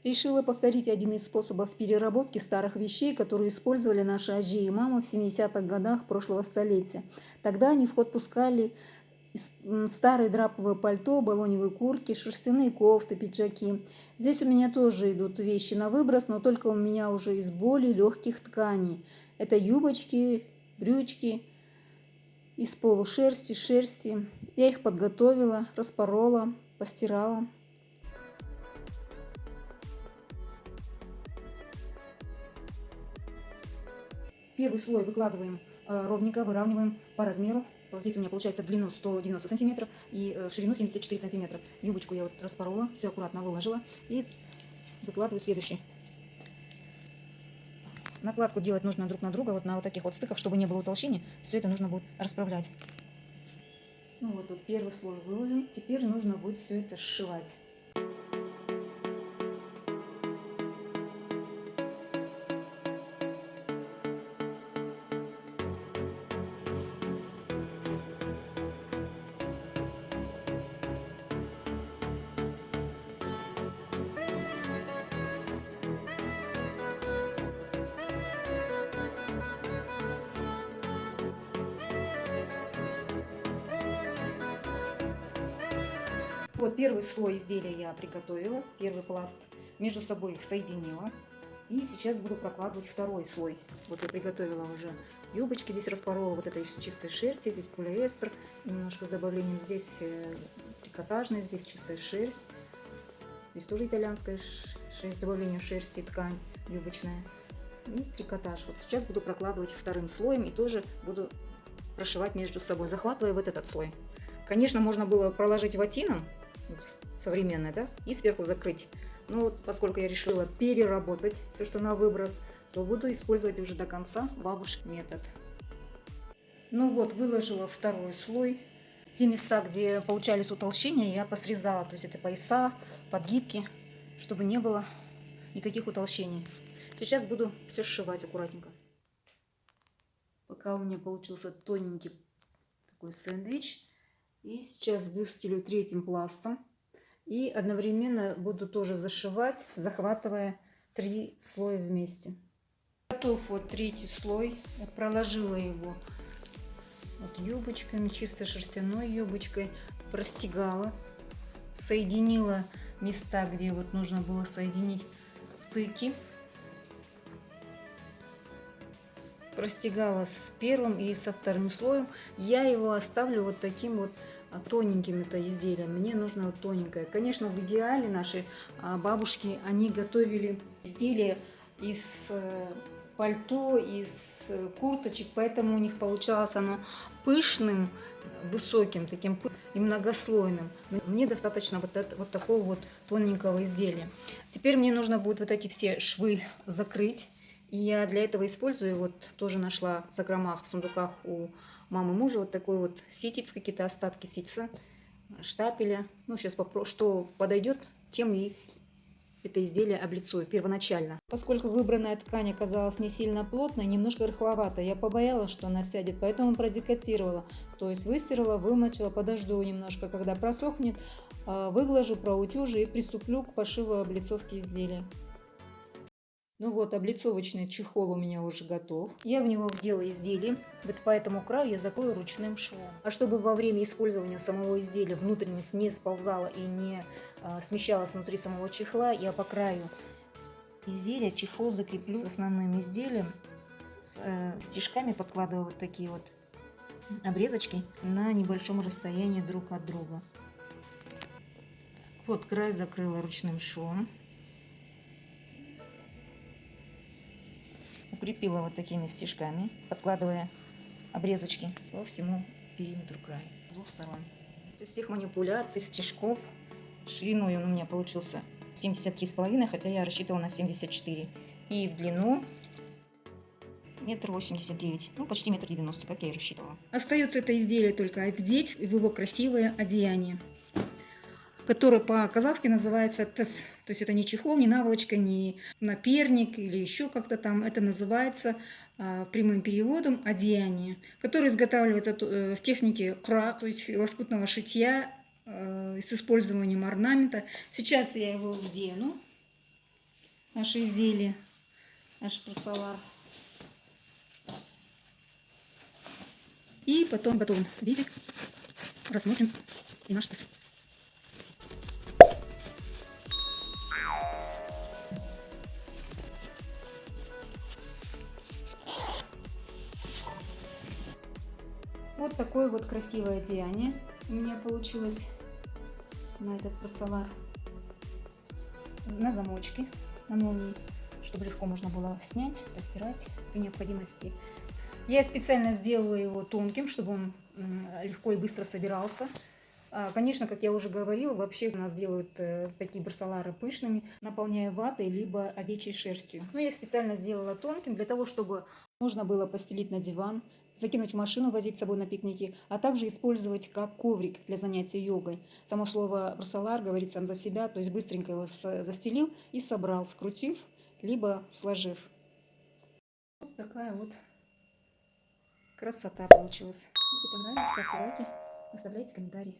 Решила повторить один из способов переработки старых вещей, которые использовали наши аджи и мамы в 70-х годах прошлого столетия. Тогда они в ход пускали старые драповые пальто, балоневые куртки, шерстяные кофты, пиджаки. Здесь у меня тоже идут вещи на выброс, но только у меня уже из более легких тканей. Это юбочки, брючки из полушерсти, шерсти. Я их подготовила, распорола, постирала. Первый слой выкладываем ровненько, выравниваем по размеру. Вот здесь у меня получается длину 190 сантиметров и ширину 74 сантиметра. Юбочку я вот распорола, все аккуратно выложила и выкладываю следующий. Накладку делать нужно друг на друга, вот на вот таких вот стыках, чтобы не было утолщений. Все это нужно будет расправлять. Ну вот тут первый слой выложен. Теперь нужно будет все это сшивать. Вот первый слой изделия я приготовила, первый пласт, между собой их соединила. И сейчас буду прокладывать второй слой. Вот я приготовила уже юбочки, здесь распорола вот это из чистой шерсти, здесь полиэстер, немножко с добавлением, здесь трикотажная, здесь чистая шерсть, здесь тоже итальянская шерсть, с добавлением шерсти, ткань юбочная и трикотаж. Вот сейчас буду прокладывать вторым слоем и тоже буду прошивать между собой, захватывая вот этот слой. Конечно, можно было проложить ватином, современной, да, и сверху закрыть. Но вот поскольку я решила переработать все, что на выброс, то буду использовать уже до конца бабушкин метод. Ну вот, выложила второй слой. Те места, где получались утолщения, я посрезала, то есть это пояса, подгибки, чтобы не было никаких утолщений. Сейчас буду все сшивать аккуратненько. Пока у меня получился тоненький такой сэндвич. И сейчас выстелю третьим пластом. И одновременно буду тоже зашивать, захватывая 3 слоя вместе. Готов вот третий слой. Я проложила его вот юбочками, чисто шерстяной юбочкой. Простегала, соединила места, где вот нужно было соединить стыки. Простегала с первым и со вторым слоем. Я его оставлю вот таким вот тоненьким это изделием. Мне нужно вот тоненькое. Конечно, в идеале наши бабушки, они готовили изделия из пальто, из курточек, поэтому у них получалось оно пышным, высоким, таким и многослойным. Мне достаточно вот такого вот тоненького изделия. Теперь мне нужно будет вот эти все швы закрыть. И я для этого использую, вот тоже нашла в закромах, в сундуках у мамы мужа вот такой вот ситец, какие-то остатки ситца, штапеля. Ну, сейчас попробую, что подойдет, тем и это изделие облицую первоначально. Поскольку выбранная ткань оказалась не сильно плотной, немножко рыхловатой, я побоялась, что она сядет, поэтому продекотировала. То есть выстирала, вымочила, подожду немножко, когда просохнет, выглажу, проутюжу и приступлю к пошиву облицовки изделия. Ну вот, облицовочный чехол у меня уже готов. Я в него вдела изделие. Вот по этому краю я закрою ручным швом. А чтобы во время использования самого изделия внутренность не сползала и не смещалась внутри самого чехла, я по краю изделия чехол закреплю с основным изделием. С стежками подкладываю вот такие вот обрезочки на небольшом расстоянии друг от друга. Вот край закрыла ручным швом. Укрепила вот такими стежками, подкладывая обрезочки по всему периметру края, с двух сторон. Из всех манипуляций, стежков, шириной он у меня получился 73,5, хотя я рассчитывала на 74. И в длину 1,89 м, ну почти 1,90 м, как я и рассчитывала. Остается это изделие только одеть в его красивое одеяние, который по-казахски называется тес. То есть это не чехол, не наволочка, не наперник или еще как-то там. Это называется прямым переводом одеяние, которое изготавливается в технике кра, то есть лоскутного шитья с использованием орнамента. Сейчас я его вдену. наше изделие, наш просолар. И потом в готовом виде рассмотрим и наш таз. Вот такое вот красивое одеяние у меня получилось на этот просолар. На замочке, на молнии, чтобы легко можно было снять, постирать при необходимости. Я специально сделала его тонким, чтобы он легко и быстро собирался. Конечно, как я уже говорила, вообще у нас делают такие барсолары пышными, наполняя ватой либо овечьей шерстью. Но я специально сделала тонким для того, чтобы можно было постелить на диван, закинуть в машину, возить с собой на пикники, а также использовать как коврик для занятий йогой. Само слово барсолар говорит сам за себя, то есть быстренько его застелил и собрал, скрутив, либо сложив. Вот такая вот красота получилась. Если понравилось, ставьте лайки, оставляйте комментарии.